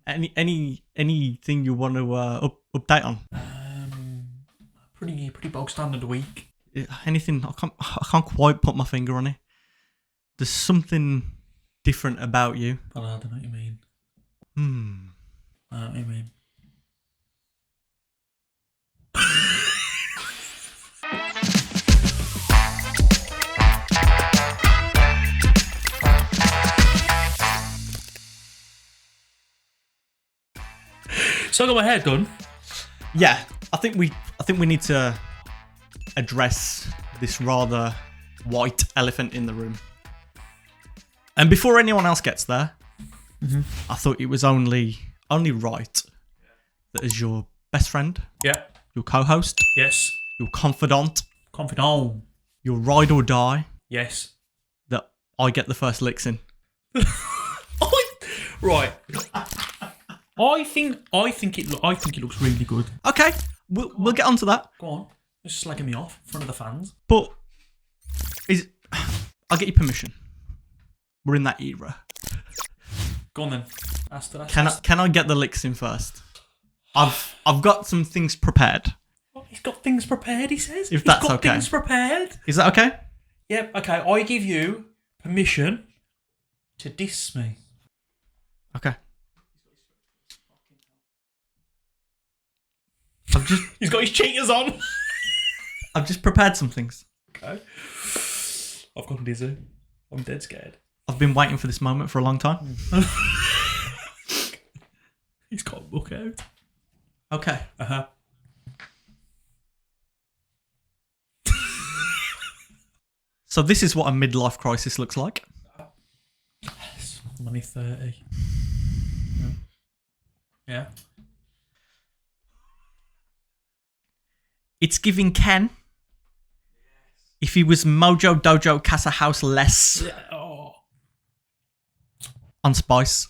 Anything you want to update on? Pretty bog standard week. Anything? I can't quite put my finger on it. There's something different about you. I don't know what you mean. I know what you mean. So I got my hair done. Yeah, I think we need to address this rather white elephant in the room. And before anyone else gets there, I thought it was only right that as your best friend, your co-host, your confidant, your ride or die, that I get the first licks in. Right. I think it looks really good. Okay, we'll get onto that. Go on, just slagging me off in front of the fans. But I'll get your permission. We're in that era. Go on then. Can I get the licks in first? I've got some things prepared. Oh, he's got things prepared. He says. If that's okay. He's got things prepared. Is that okay? Yep. Okay. I give you permission to diss me. Okay. He's got his cheaters on. I've just prepared some things. Okay. I've gone dizzy. I'm dead scared. I've been waiting for this moment for a long time. He's got a book out. Okay. So this is what a midlife crisis looks like. Yes. I'm only 30. Yeah. It's giving Ken. If he was Mojo Dojo Casa House less. On Spice.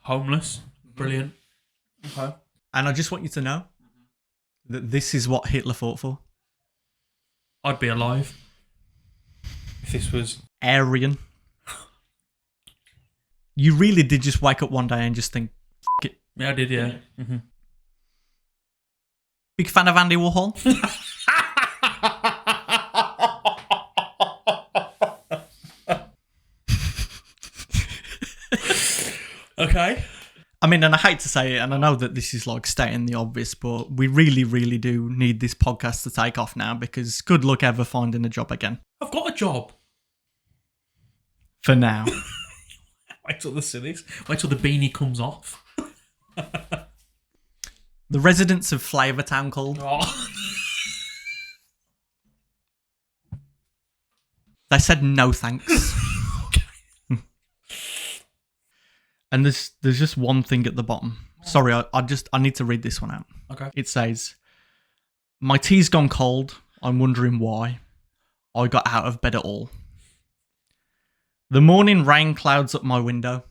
Homeless. Brilliant. Okay. And I just want you to know that this is what Hitler fought for. I'd be alive if this was Aryan. You really did just wake up one day and just think, F it. Yeah, I did, yeah. Big fan of Andy Warhol? Okay. I mean, and I hate to say it, and I know that this is like stating the obvious, but we really, really do need this podcast to take off now because good luck ever finding a job again. I've got a job. For now. Wait till the beanie comes off. The residents of Flavortown called. Oh. They said no thanks. Okay. And there's just one thing at the bottom. Sorry, I need to read this one out. Okay. It says, "My tea's gone cold. I'm wondering why I got out of bed at all. The morning rain clouds up my window,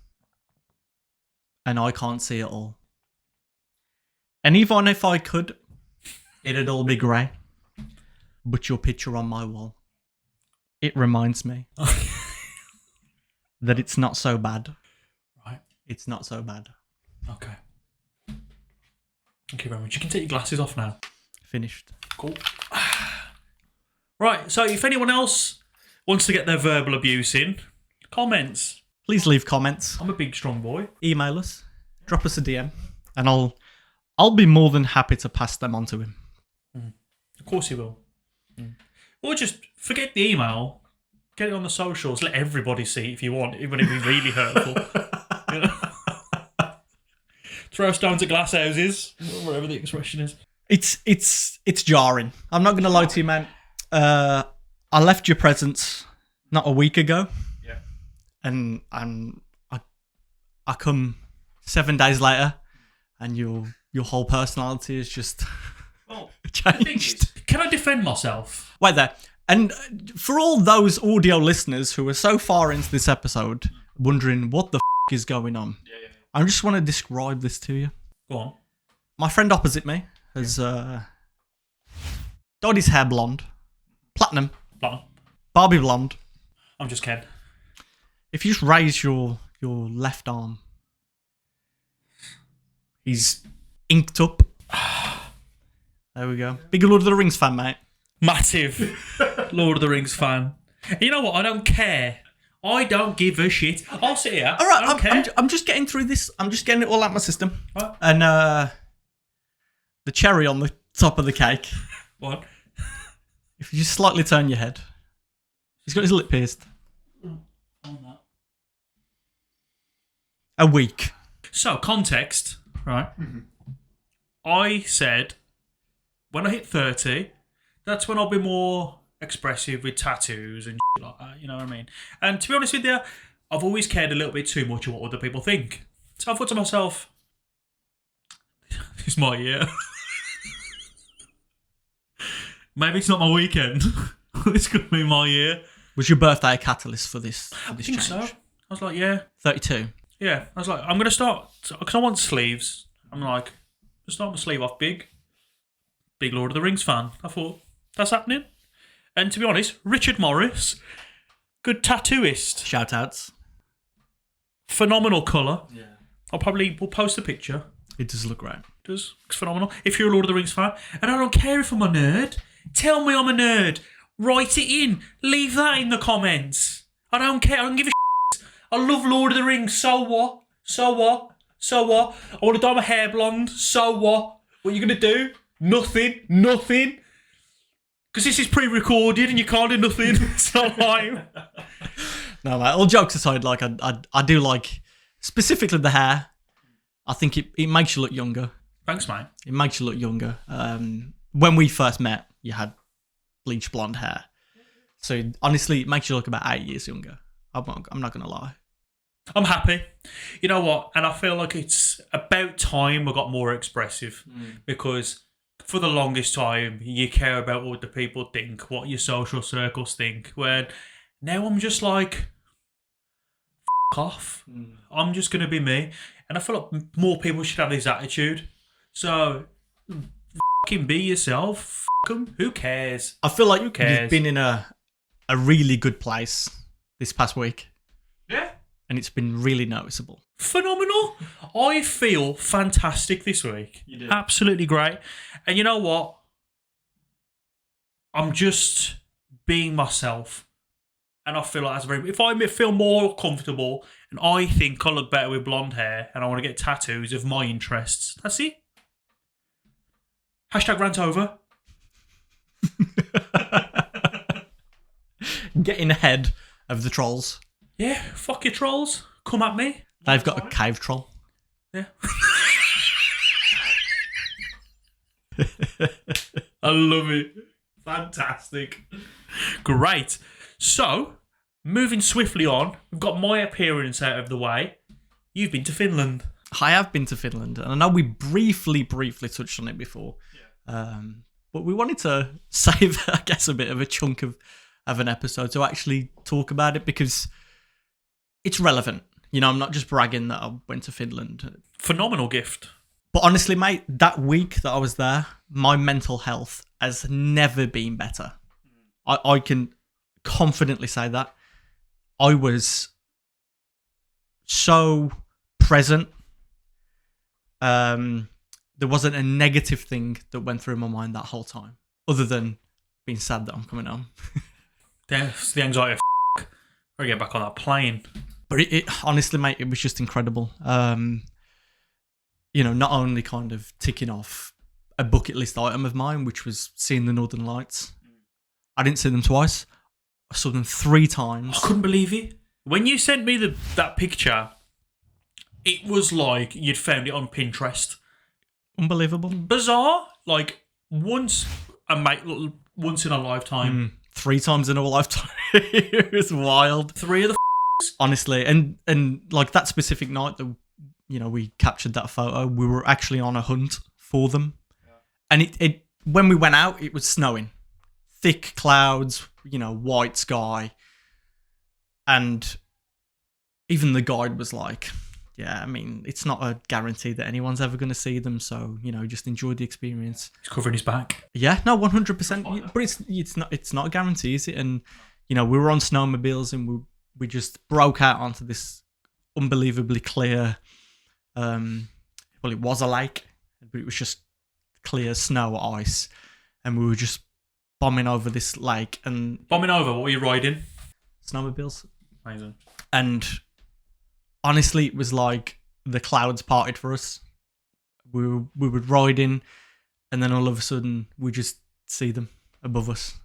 and I can't see it all. And even if I could, it'd all be grey. But your picture on my wall, it reminds me that it's not so bad. Right. It's not so bad." Okay. Thank you very much. You can take your glasses off now. Finished. Cool. Right, so if anyone else wants to get their verbal abuse in, comments. Please leave comments. I'm a big, strong boy. Email us. Drop us a DM. And I'll be more than happy to pass them on to him. Of course he will. Or just forget the email. Get it on the socials. Let everybody see it if you want, even if it's really hurtful. You know? Throw stones at glass houses, whatever the expression is. It's jarring. I'm not going to lie to you, man. I left your presence not a week ago. Yeah. And I come 7 days later, and your whole personality is just changed. Can I defend myself? Wait there. And for all those audio listeners who are so far into this episode wondering what the is going on, I just want to describe this to you. Go on. My friend opposite me has dyed his hair blonde. Platinum. Barbie blonde. I'm just kidding. If you just raise your left arm, He's inked up. There we go. Big Lord of the Rings fan, mate. Massive Lord of the Rings fan. You know what? I don't care. I don't give a shit. I'll sit here. All right, I don't care. I'm just getting through this. I'm just getting it all out my system. What? And the cherry on the top of the cake. What? If you just slightly turn your head. He's got his lip pierced. A week. So, context, right? I said when I hit 30, that's when I'll be more expressive with tattoos and shit like that, you know what I mean? And to be honest with you, I've always cared a little bit too much of what other people think. So I thought to myself, this is my year. Maybe it's not my weekend. This could be my year. Was your birthday a catalyst for this? I think change? so. I was like, yeah. 32. Yeah. I was like, I'm going to start, because I want sleeves. I'm like, just start my sleeve off big. Big Lord of the Rings fan. I thought, that's happening. And to be honest, Richard Morris, good tattooist. Shout outs. Phenomenal colour. Yeah. We'll post a picture. It does look great. It does. It's phenomenal. If you're a Lord of the Rings fan, and I don't care if I'm a nerd, tell me I'm a nerd. Write it in. Leave that in the comments. I don't care. I don't give a shit. I love Lord of the Rings. So what? So what? So what? I want to dye my hair blonde. So what? What are you going to do? Nothing. Nothing. Because this is pre-recorded and you can't do nothing. So I'm... No, mate, all jokes aside, like I do like, specifically the hair. I think it makes you look younger. Thanks, mate. It makes you look younger. When we first met, you had bleach blonde hair. So honestly, it makes you look about 8 years younger. I'm not going to lie. I'm happy. You know what? And I feel like it's about time I got more expressive because for the longest time, you care about what the people think, what your social circles think. When now I'm just like, f*** off. I'm just going to be me. And I feel like more people should have this attitude. So, fucking be yourself. F*** 'em. Who cares? I feel like Who cares? you've been in a really good place this past week. Yeah. And it's been really noticeable. Phenomenal. I feel fantastic this week. You do. Absolutely great. And you know what? I'm just being myself. And I feel like that's very... If I feel more comfortable and I think I look better with blonde hair and I want to get tattoos of my interests, that's it. Hashtag rant over. Getting ahead of the trolls. Yeah, fuck your trolls. Come at me. They've got a cave troll. Yeah. I love it. Fantastic. Great. So, moving swiftly on, we've got my appearance out of the way. You've been to Finland. I have been to Finland, and I know we briefly touched on it before. Yeah. But we wanted to save, I guess, a bit of a chunk of an episode to actually talk about it because it's relevant. You know, I'm not just bragging that I went to Finland. Phenomenal gift. But honestly, mate, that week that I was there, my mental health has never been better. I can confidently say that. I was so present. There wasn't a negative thing that went through my mind that whole time, other than being sad that I'm coming home. That's the anxiety of I get back on that plane. But it honestly, mate, it was just incredible. You know, not only kind of ticking off a bucket list item of mine, which was seeing the Northern Lights. I didn't see them twice. I saw them 3 times. I couldn't believe it. When you sent me that picture, it was like you'd found it on Pinterest. Unbelievable. Bizarre. Like, once in a lifetime. 3 times in a lifetime. It was wild. 3 of the honestly, and like that specific night that, you know, we captured that photo, we were actually on a hunt for them. Yeah. And it when we went out, it was snowing. Thick clouds, you know, white sky. And even the guide was like, yeah, I mean, it's not a guarantee that anyone's ever going to see them. So, you know, just enjoy the experience. He's covering his back. Yeah, no, 100%. But it's not a guarantee, is it? And, you know, we were on snowmobiles and we just broke out onto this unbelievably clear, well, it was a lake, but it was just clear snow, ice, and we were just bombing over this lake and Bombing over, what were you riding? snowmobiles. Amazing. And honestly, it was like the clouds parted for us. We were riding, and then all of a sudden we just see them above us,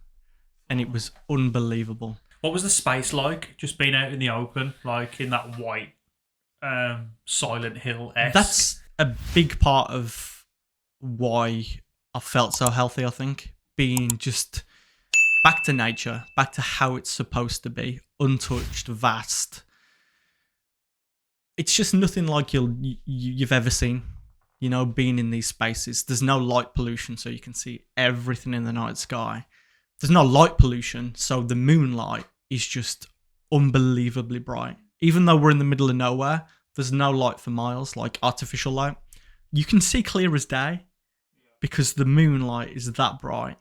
and it was unbelievable. What was the space like? Just being out in the open, like in that white Silent Hill-esque. That's a big part of why I felt so healthy, I think. Being just back to nature, back to how it's supposed to be, untouched, vast. It's just nothing like you've ever seen, you know, being in these spaces. There's no light pollution, so you can see everything in the night sky. There's no light pollution, so the moonlight is just unbelievably bright. Even though we're in the middle of nowhere, there's no light for miles, like artificial light. You can see clear as day because the moonlight is that bright.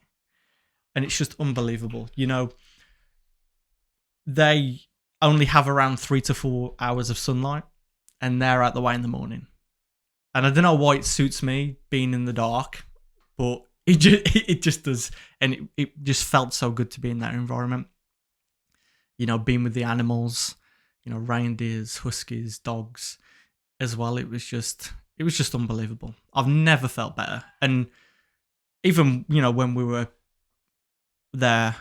And it's just unbelievable. You know, they only have around 3 to 4 hours of sunlight, and they're out the way in the morning. And I don't know why it suits me being in the dark, but it just does. And it just felt so good to be in that environment. You know, being with the animals, you know, reindeers, huskies, dogs as well. It was just unbelievable. I've never felt better. And even, you know, when we were there,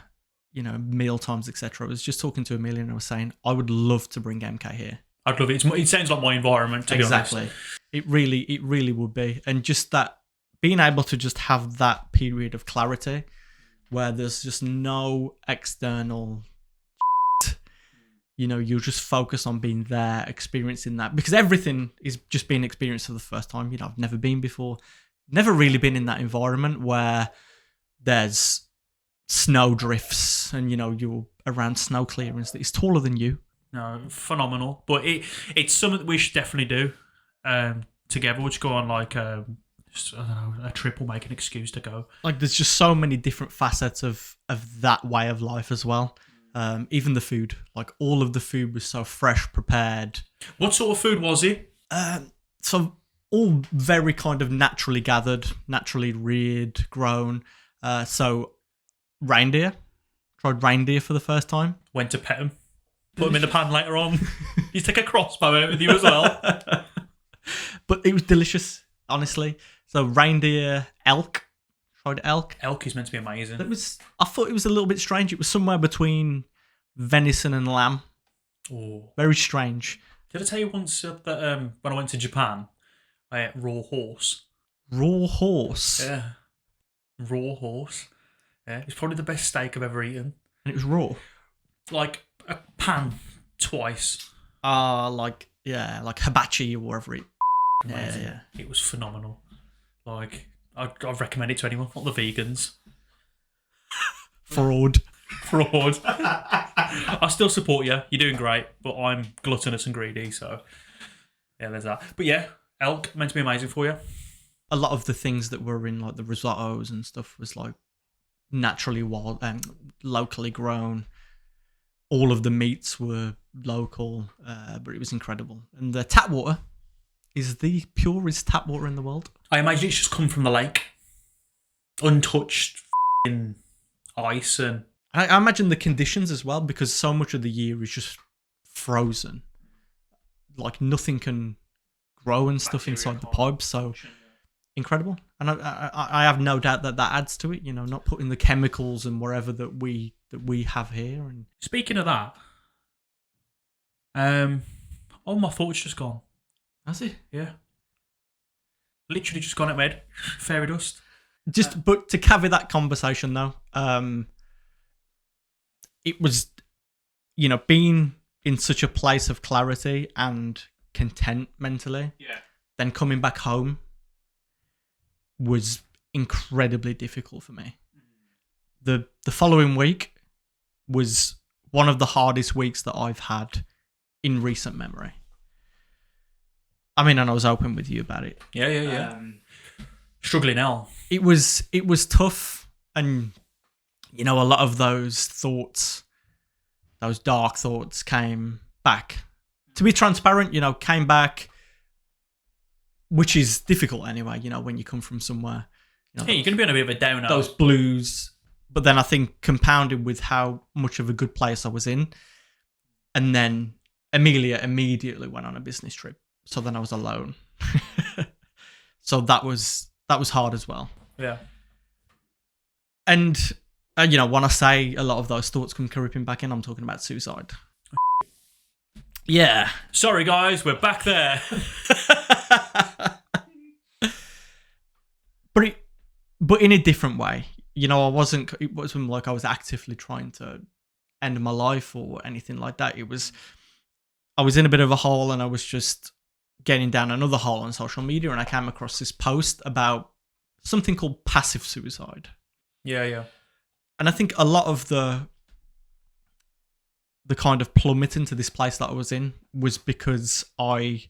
you know, meal times, etc. I was just talking to Amelia and I was saying, I would love to bring MK here. I'd love it. It sounds like my environment, to be honest. Exactly. It really would be. And just that, being able to just have that period of clarity where there's just no external you know, you'll just focus on being there, experiencing that, because everything is just being experienced for the first time. You know, I've never been before, never really been in that environment where there's snow drifts and, you know, you're around snow clearance that is taller than you. No, phenomenal. But it's something that we should definitely do together. We'll just go on like I don't know, a trip or make an excuse to go. Like, there's just so many different facets of that way of life as well. Even the food, like all of the food was so fresh, prepared. What sort of food was it? So all very kind of naturally gathered, naturally reared, grown. So reindeer, tried reindeer for the first time. Went to pet them. Put them in the pan later on. You take a crossbow out with you as well. But it was delicious, honestly. So reindeer, elk. Tried elk. Elk is meant to be amazing. I thought it was a little bit strange. It was somewhere between venison and lamb. Oh, very strange. Did I tell you once that when I went to Japan, I ate raw horse? Raw horse? Yeah. Raw horse. Yeah. It's probably the best steak I've ever eaten. And it was raw? Like a pan twice. Like hibachi or whatever it. Yeah. It was phenomenal. Like, I'd recommend it to anyone, not the vegans. Fraud. I still support you. You're doing great, but I'm gluttonous and greedy, so yeah, there's that. But yeah, elk meant to be amazing for you. A lot of the things that were in like the risottos and stuff was like naturally wild and locally grown. All of the meats were local, but it was incredible. And the tap water is the purest tap water in the world. I imagine it's just come from the lake, untouched in ice, and I imagine the conditions as well, because so much of the year is just frozen. Like nothing can grow and stuff inside the pipes, so incredible. And I have no doubt that adds to it. You know, not putting the chemicals and whatever that we have here. And speaking of that, all my thoughts just gone. Has it? Yeah. Literally just gone at my head. Fairy dust. But to caveat that conversation though, it was, you know, being in such a place of clarity and content mentally. Yeah. Then coming back home was incredibly difficult for me. The following week was one of the hardest weeks that I've had in recent memory. I mean, and I was open with you about it. Yeah. Struggling now. It was tough, and you know, a lot of those thoughts, those dark thoughts, came back. To be transparent, you know, came back which is difficult anyway, when you come from somewhere. You're going to be on a bit of a downer. Those blues. But then I think compounded with how much of a good place I was in. And then Amelia immediately went on a business trip. So then I was alone. So that was hard as well. Yeah. And, when I say a lot of those thoughts come creeping back in, I'm talking about suicide. Yeah. Sorry, guys, we're back there. But in a different way. It wasn't like I was actively trying to end my life or anything like that. I was in a bit of a hole and I was just getting down another hole on social media, and I came across this post about something called passive suicide. Yeah. And I think a lot of the kind of plummet into this place that I was in was because I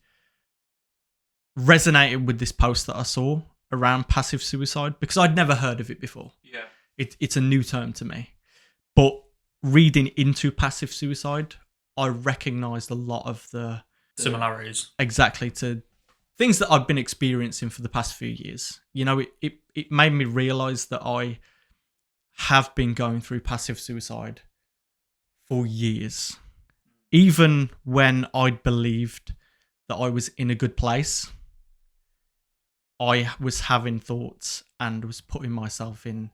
resonated with this post that I saw around passive suicide, because I'd never heard of it before. Yeah. It's a new term to me. But reading into passive suicide, I recognised a lot of the similarities. Exactly, to things that I've been experiencing for the past few years. It made me realise that I have been going through passive suicide for years. Even when I'd believed that I was in a good place, I was having thoughts and was putting myself in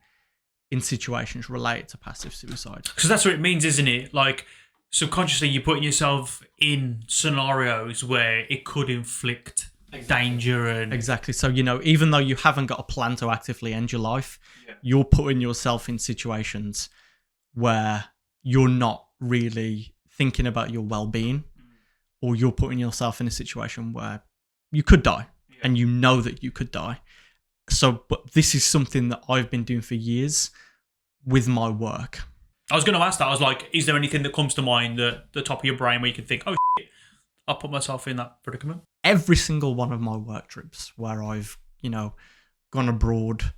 situations related to passive suicide. Because that's what it means, isn't it? Like, subconsciously, you're putting yourself in scenarios where it could inflict danger and... Exactly. So, even though you haven't got a plan to actively end your life, you're putting yourself in situations where you're not really thinking about your well-being, or you're putting yourself in a situation where you could die. And you know that you could die. So, but this is something that I've been doing for years with my work. I was going to ask that. I was like, is there anything that comes to mind at the top of your brain where you can think, oh, shit, I'll put myself in that predicament? Every single one of my work trips where I've, gone abroad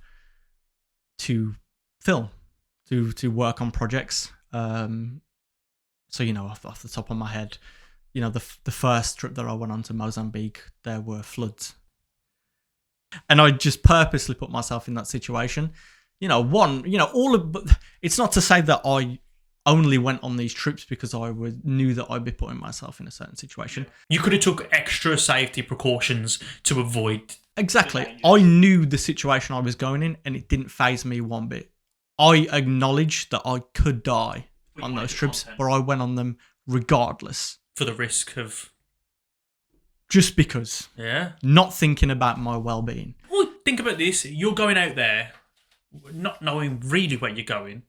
to film, to work on projects. So, off the top of my head, the first trip that I went on to Mozambique, there were floods. And I just purposely put myself in that situation. But it's not to say that I only went on these trips because I knew that I'd be putting myself in a certain situation. You could have took extra safety precautions to avoid... Exactly. I knew the situation I was going in, and it didn't faze me one bit. I acknowledged that I could die on those trips, but I went on them regardless. For the risk of... Just because. Yeah. Not thinking about my well-being. Well, think about this. You're going out there, not knowing really where you're going.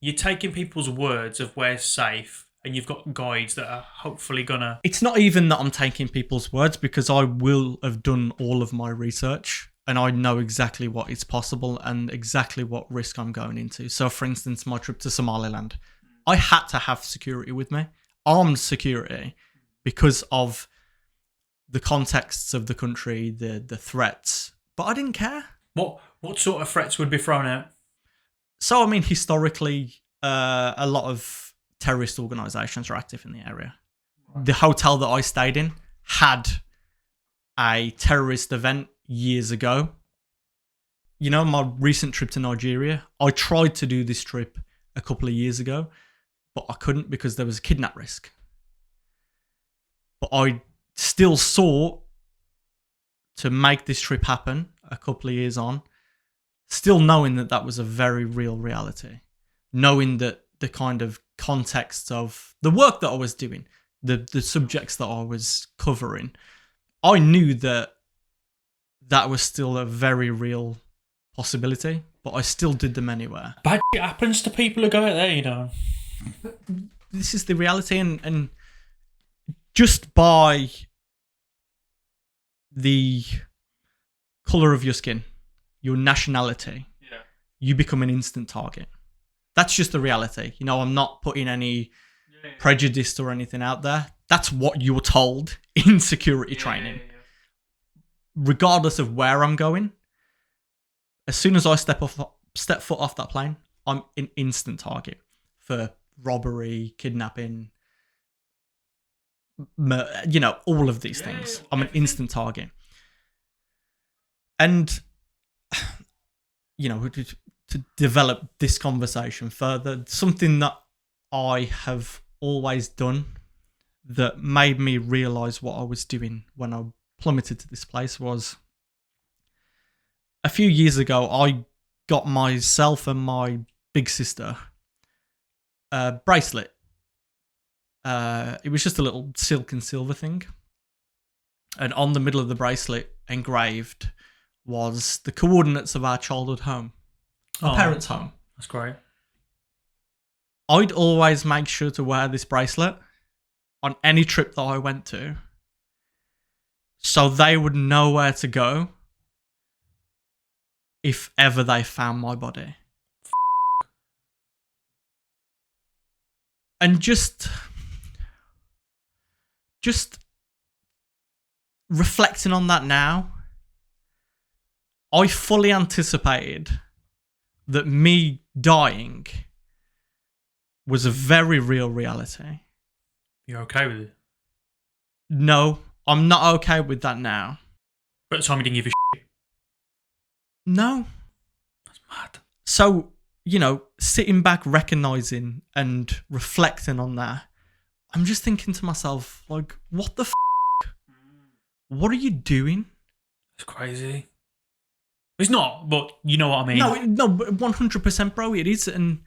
You're taking people's words of where's safe, and you've got guides that are hopefully gonna... It's not even that I'm taking people's words, because I will have done all of my research, and I know exactly what is possible and exactly what risk I'm going into. So, for instance, my trip to Somaliland, I had to have security with me, armed security, because of the contexts of the country, the threats, but I didn't care. What sort of threats would be thrown out? So, historically, a lot of terrorist organisations are active in the area. Right. The hotel that I stayed in had a terrorist event years ago. My recent trip to Nigeria, I tried to do this trip a couple of years ago, but I couldn't because there was a kidnap risk. But I still sought to make this trip happen a couple of years on, still knowing that was a very real reality, knowing that the kind of context of the work that I was doing, the subjects that I was covering, I knew that was still a very real possibility, but I still did them anyway. Bad shit happens to people who go out there, This is the reality, and just by the colour of your skin, your nationality, you become an instant target. That's just the reality. I'm not putting any prejudice or anything out there. That's what you're told in security training. Regardless of where I'm going, as soon as I step foot off that plane, I'm an instant target for robbery, kidnapping, all of these things. I'm an instant target. And, to develop this conversation further, something that I have always done that made me realise what I was doing when I plummeted to this place was a few years ago, I got myself and my big sister a bracelet. It was just a little silk and silver thing. And on the middle of the bracelet, engraved, was the coordinates of our childhood home. Our parents' home. That's great. I'd always make sure to wear this bracelet on any trip that I went to, so they would know where to go if ever they found my body. And just reflecting on that now, I fully anticipated that me dying was a very real reality. You're okay with it? No, I'm not okay with that now. But at the time you didn't give a shit. No. That's mad. So, sitting back, recognising and reflecting on that, I'm just thinking to myself, like, what the f***? What are you doing? It's crazy. It's not, but you know what I mean. No, but 100%, bro, it is. And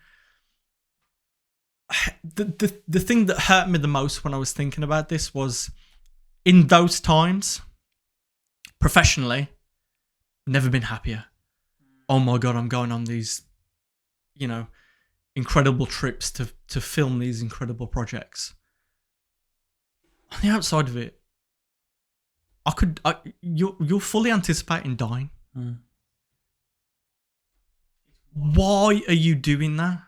the thing that hurt me the most when I was thinking about this was, in those times, professionally, never been happier. Oh my God, I'm going on these, incredible trips to film these incredible projects. On the outside of it, you're fully anticipating dying. Mm. Why are you doing that?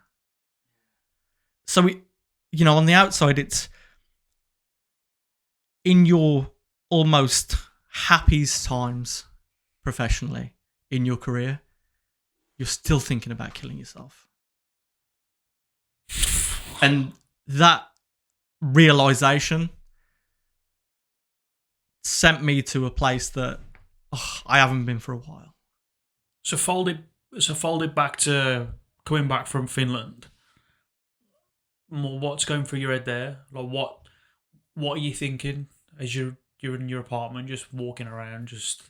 So, on the outside, it's in your almost happiest times professionally in your career, you're still thinking about killing yourself. And that realization sent me to a place that I haven't been for a while. So folded back to coming back from Finland. What's going through your head there? Like what are you thinking as you're in your apartment, just walking around? Is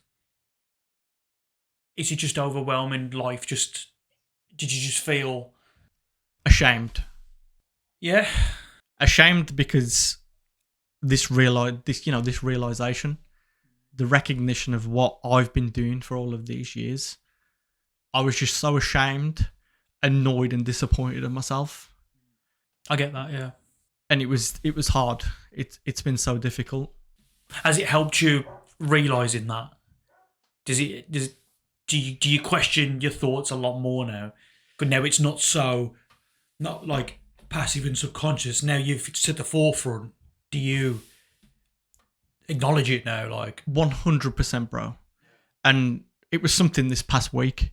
it just overwhelming life? Did you just feel ashamed? Yeah, ashamed because this realization, the recognition of what I've been doing for all of these years. I was just so ashamed, annoyed, and disappointed in myself. I get that, yeah. And it was hard. It's been so difficult. Has it helped you realizing that? Do you question your thoughts a lot more now? But now it's not like passive and subconscious. Now it's to the forefront. Do you acknowledge it now? Like 100%, bro. And it was something this past week.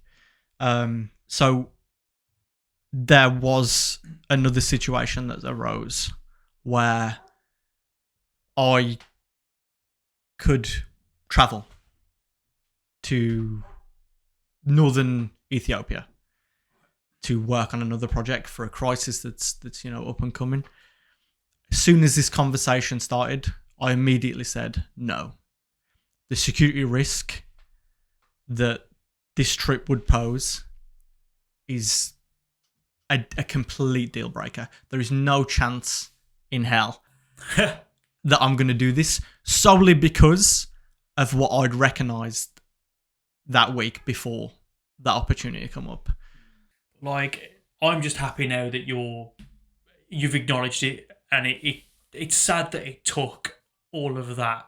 So there was another situation that arose where I could travel to northern Ethiopia to work on another project for a crisis that's up and coming. As soon as this conversation started, I immediately said no. The security risk that this trip would pose is a complete deal breaker. There is no chance in hell that I'm going to do this, solely because of what I'd recognised that week before that opportunity come up. Like, I'm just happy now that you've acknowledged it, and it's sad that it took all of that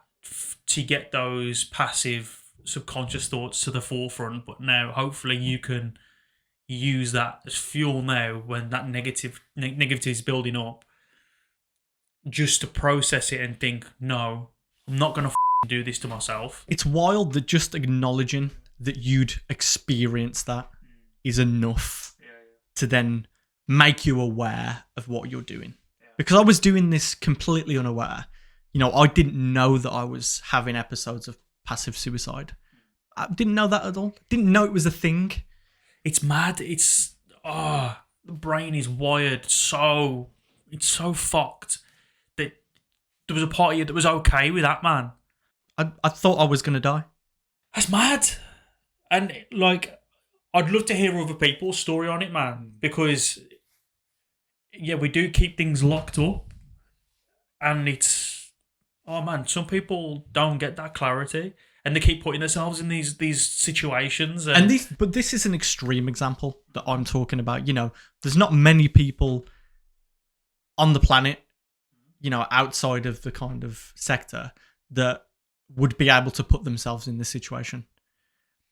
to get those passive subconscious thoughts to the forefront, but now hopefully you can use that as fuel now when that negativity is building up, just to process it and think, no, I'm not going to do this to myself. It's wild that just acknowledging that you'd experienced that is enough to then make you aware of what you're doing. Because I was doing this completely unaware. I didn't know that I was having episodes of passive suicide I didn't know that at all. Didn't know it was a thing. It's mad. The brain is wired so, it's so fucked that there was a part of you that was okay with that, man. I thought I was going to die. That's mad. And, like, I'd love to hear other people's story on it, man, because, yeah, we do keep things locked up, and it's, oh, man, some people don't get that clarity, and they keep putting themselves in these situations. But this is an extreme example that I'm talking about. You know, there's not many people on the planet, you know, outside of the kind of sector that would be able to put themselves in this situation.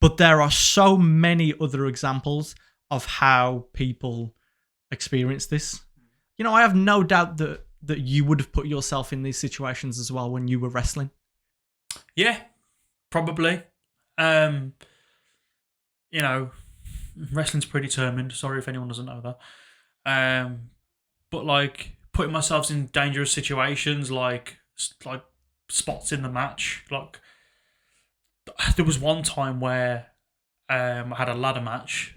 But there are so many other examples of how people experience this. You know, I have no doubt that you would have put yourself in these situations as well when you were wrestling. Yeah, probably. You know, wrestling's predetermined. Sorry if anyone doesn't know that. But like putting myself in dangerous situations, like spots in the match. Like there was one time where I had a ladder match,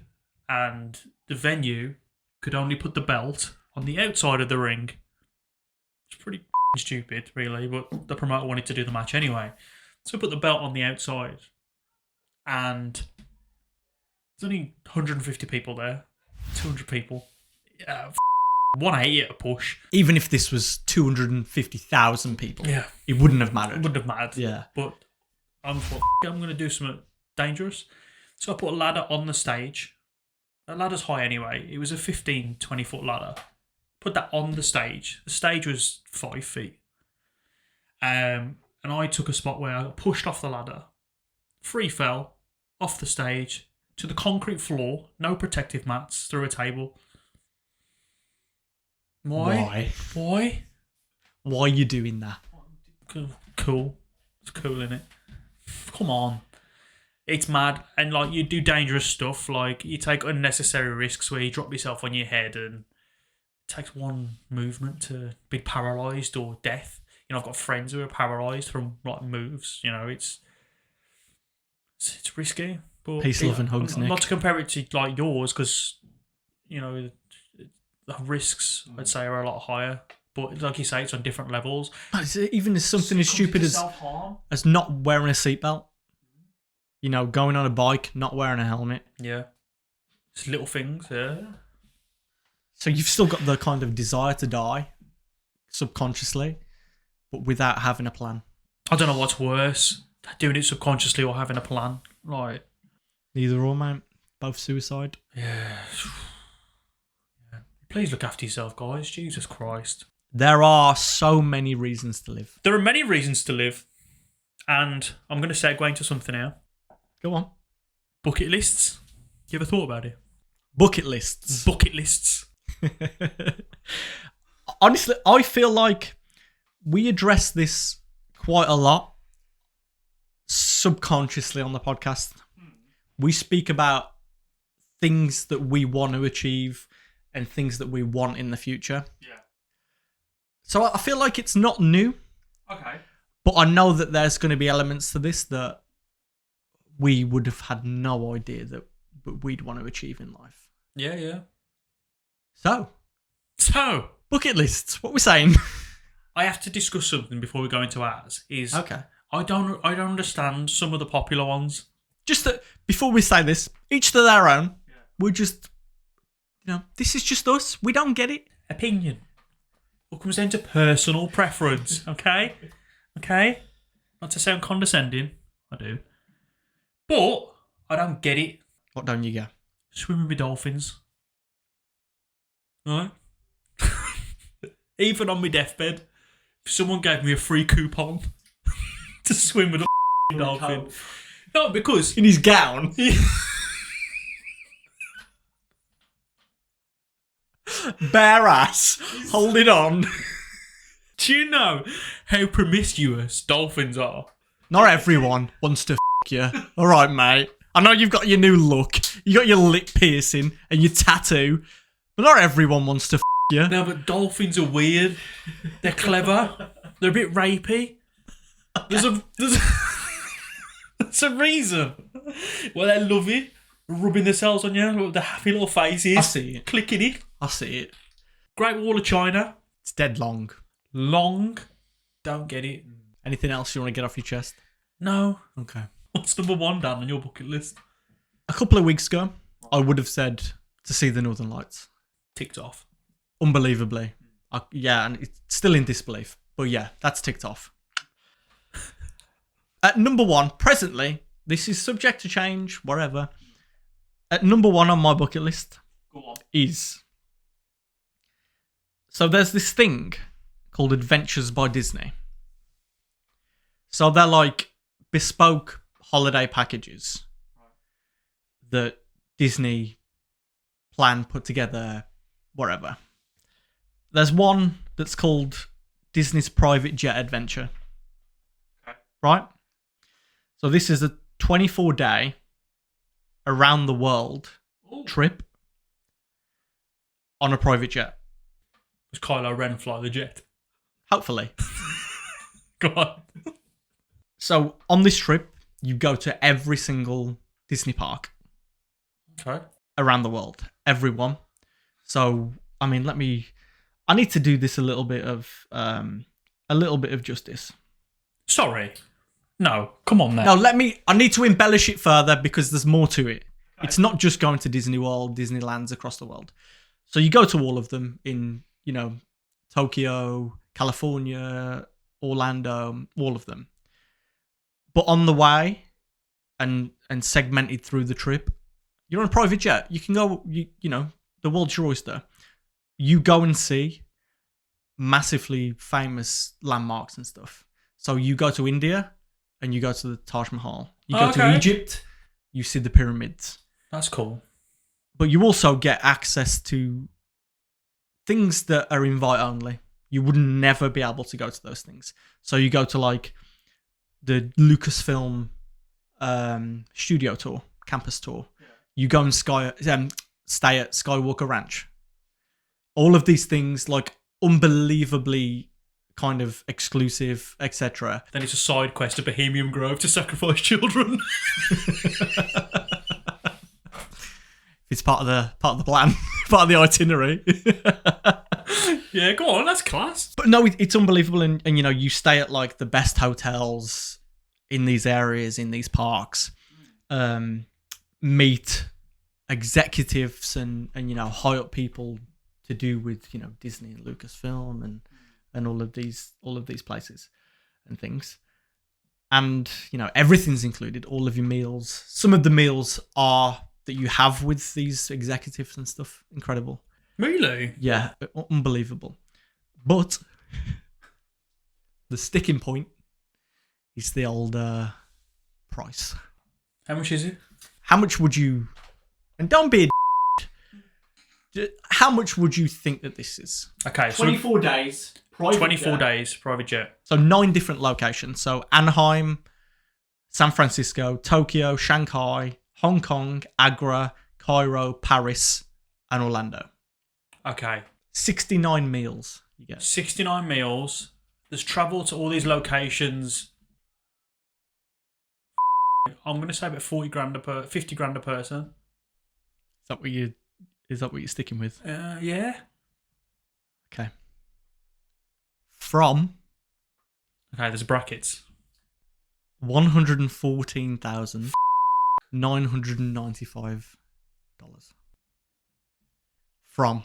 and the venue could only put the belt on the outside of the ring. It's pretty stupid, really, but the promoter wanted to do the match anyway. So I put the belt on the outside, and there's only 150 people there, 200 people. 180 at a push. Even if this was 250,000 people, yeah, it wouldn't have mattered. It wouldn't have mattered. Yeah. But I'm going to do something dangerous. So I put a ladder on the stage. The ladder's high anyway. It was a 15, 20 foot ladder. Put that on the stage. The stage was 5 feet. And I took a spot where I got pushed off the ladder. Free fell off the stage to the concrete floor. No protective mats, through a table. Why? Why are you doing that? Cool. It's cool, innit? Come on. It's mad. And like you do dangerous stuff, like you take unnecessary risks where you drop yourself on your head, and it takes one movement to be paralysed or death. You know, I've got friends who are paralysed from like moves. You know, it's risky. But peace, love, and hugs, Nick. Not to compare it to like yours, because you know the risks I'd say are a lot higher. But like you say, it's on different levels. Even as something as stupid as not wearing a seatbelt. You know, going on a bike, not wearing a helmet. Yeah. It's little things, yeah. So you've still got the kind of desire to die, subconsciously, but without having a plan. I don't know what's worse, doing it subconsciously or having a plan. Right. Neither or, mate. Both suicide. Yeah. Please look after yourself, guys. Jesus Christ. There are so many reasons to live. There are many reasons to live. And I'm going to segue into something now. Go on. Bucket lists. You ever thought about it? Bucket lists. Bucket lists. Honestly, I feel like we address this quite a lot subconsciously on the podcast. We speak about things that we want to achieve and things that we want in the future. Yeah. So I feel like it's not new. Okay. But I know that there's going to be elements to this that we would have had no idea that we'd want to achieve in life. Yeah, yeah. So, bucket lists. What we're saying? I have to discuss something before we go into ours. Okay. I don't understand some of the popular ones. Just that before we say this, each to their own. Yeah. We're just, this is just us. We don't get it. Opinion. What comes down to personal preference. Okay. Okay. Not to sound condescending. I do. But I don't get it. What don't you get? Swimming with dolphins. Right? Even on my deathbed, if someone gave me a free coupon to swim with a dolphin. No, because... in his gown. Bare ass. Hold it on. Do you know how promiscuous dolphins are? Not everyone wants to you. All right, mate. I know you've got your new look. You got your lip piercing and your tattoo. But not everyone wants to you. No, but dolphins are weird. They're clever. They're a bit rapey. There's It's a reason. Well, they love it. Rubbing themselves on you with the happy little faces. I see it. Clicking it. I see it. Great Wall of China. It's dead long. Long. Don't get it. Anything else you want to get off your chest? No. Okay. What's number one down on your bucket list? A couple of weeks ago, I would have said to see the Northern Lights. Ticked off. Unbelievably. And it's still in disbelief. But yeah, that's ticked off. At number one, presently, this is subject to change, whatever. At number one on my bucket list is... So there's this thing called Adventures by Disney. So they're like bespoke holiday packages that Disney put together, whatever. There's one that's called Disney's Private Jet Adventure. Okay. Right? So this is a 24-day around the world trip on a private jet. Does Kylo Ren fly the jet? Hopefully. Go on. So on this trip, you go to every single Disney park. Okay. Around the world. Every one. So, I mean, I need to do this a little bit of justice. Sorry. No, come on now. No, I need to embellish it further because there's more to it. Okay. It's not just going to Disney World, Disneylands across the world. So you go to all of them in, Tokyo, California, Orlando, all of them. But on the way and segmented through the trip, you're on a private jet. You can go, the world's your oyster. You go and see massively famous landmarks and stuff. So you go to India and you go to the Taj Mahal. You go to Egypt, you see the pyramids. That's cool. But you also get access to things that are invite only. You would never be able to go to those things. So you go to like the Lucasfilm studio tour, campus tour. Yeah. You go and stay at Skywalker Ranch. All of these things, like unbelievably kind of exclusive, etc. Then it's a side quest to Bohemian Grove to sacrifice children. It's part of the plan, part of the itinerary. Yeah, go on, that's class. But no, it's unbelievable, and you stay at like the best hotels in these areas, in these parks, meet executives and high up people to do with Disney and Lucasfilm and all of these places and things, and everything's included, all of your meals. Some of the meals are that you have with these executives and stuff. Incredible. Really? Yeah, unbelievable. But the sticking point is the old price. How much is it? How much would you... And don't be a... How much would you think that this is? Okay, 24 days. 24 days, private jet. So 9 different locations. So Anaheim, San Francisco, Tokyo, Shanghai, Hong Kong, Agra, Cairo, Paris, and Orlando. Okay. 69 meals you get. 69 meals. There's travel to all these locations. I'm going to say about 50 grand a person. Is that what you're sticking with? Yeah. Okay. From... Okay, there's brackets. $114,995. From...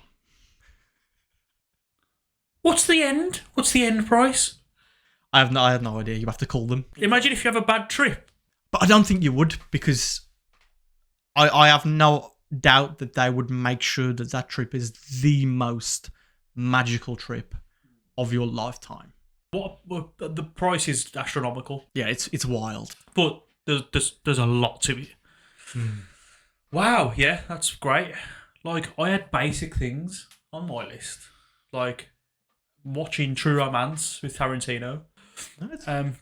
What's the end? What's the end price? I have no idea. You have to call them. Imagine if you have a bad trip. But I don't think you would, because I have no doubt that they would make sure that trip is the most magical trip of your lifetime. What the price is astronomical. Yeah, it's wild. But there's a lot to it. Wow, yeah, that's great. Like, I had basic things on my list, like watching True Romance with Tarantino.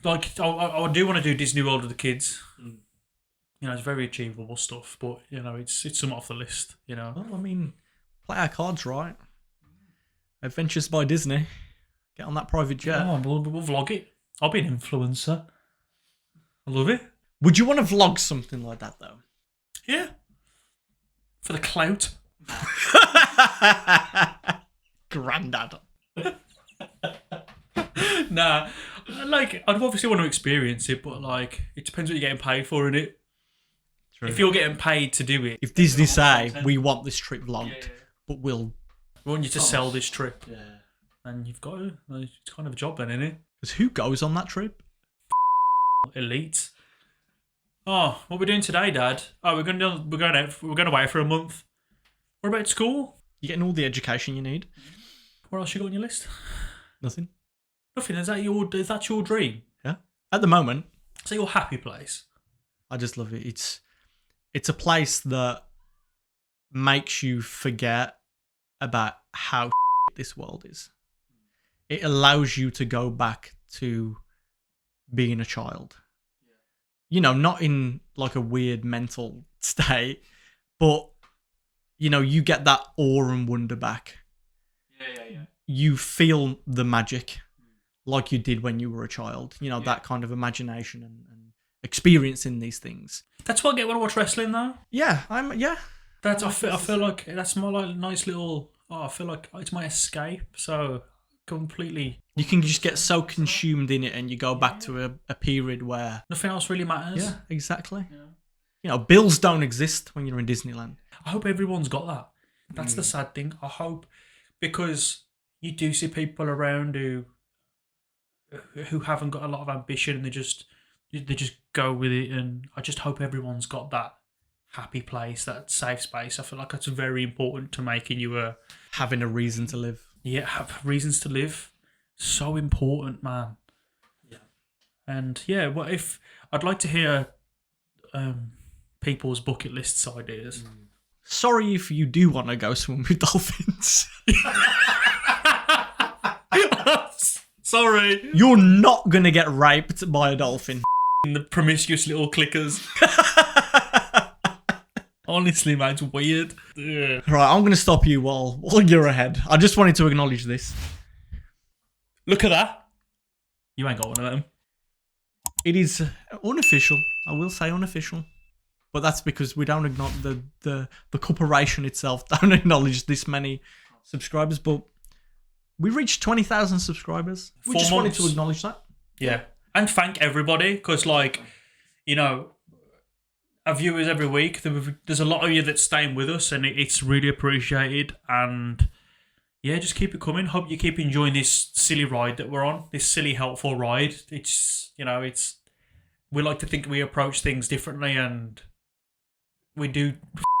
Like, I do want to do Disney World with the kids. It's very achievable stuff, but it's somewhat off the list. Well, I mean, play our cards right. Adventures by Disney. Get on that private jet. Oh, we'll vlog it. I'll be an influencer. I love it. Would you want to vlog something like that, though? Yeah. For the clout. Grandad. Nah. Like, I'd obviously want to experience it, but, like, it depends what you're getting paid for, innit? True. If you're getting paid to do it. If Disney say, we want this trip vlogged, but we want you to sell this trip. Yeah. And you've got to. It's kind of a job then, isn't it? Because who goes on that trip? Elites. Oh, what are we doing today, Dad? Oh, we're going away for a month. What about school? You're getting all the education you need. What else you got on your list? Nothing. Nothing. Is that your dream? Yeah. At the moment. Is that your happy place? I just love it. It's a place that makes you forget about how this world is. It allows you to go back to being a child. You know, not in like a weird mental state, but you know, you get that awe and wonder back. Yeah. You feel the magic like you did when you were a child. You know, that kind of imagination and experiencing these things. That's what I get when I watch wrestling, though. Yeah, I feel like that's my like nice little. Oh, I feel like it's my escape. So completely. You can just get so consumed in it, and you go back to a period where nothing else really matters. Yeah, exactly. Yeah. You know, bills don't exist when you're in Disneyland. I hope everyone's got that. That's the sad thing. I hope, because you do see people around who haven't got a lot of ambition, and they just go with it. And I just hope everyone's got that happy place, that safe space. I feel like that's very important to making you having a reason to live. Yeah, have reasons to live. So important, man. Yeah. And yeah, what if I'd like to hear people's bucket lists ideas. Sorry if you do want to go swim with dolphins. Sorry. You're not going to get raped by a dolphin. The promiscuous little clickers. Honestly, man, it's weird. Ugh. Right, I'm going to stop you while you're ahead. I just wanted to acknowledge this. Look at that. You ain't got one of them. It is unofficial. I will say unofficial. But that's because we don't acknowledge the corporation itself don't acknowledge this many subscribers. But we reached 20,000 subscribers. We just wanted to acknowledge that. Yeah. And thank everybody, because, like, you know, our viewers every week, there's a lot of you that's staying with us, and it's really appreciated. And yeah, just keep it coming. Hope you keep enjoying this silly ride that we're on, this silly, helpful ride. It's, you know, we like to think we approach things differently, and we do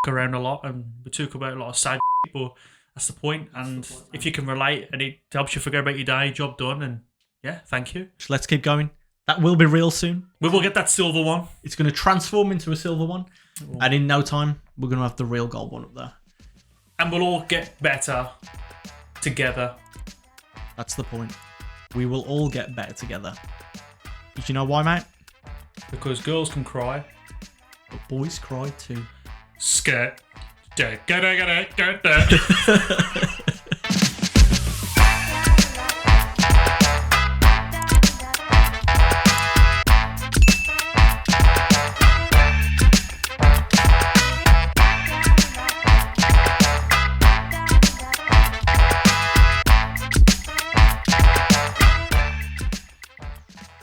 around a lot, and we talk about a lot of sad shit, but that's the point. And if you can relate and it helps you forget about your day, job done. And yeah, thank you. So let's keep going. That will be real soon. We will get that silver one. It's going to transform into a silver one. Oh. And in no time, we're going to have the real gold one up there. And we'll all get better together. That's the point. We will all get better together. Did you know why, mate? Because girls can cry. But boys cry too. Skirt.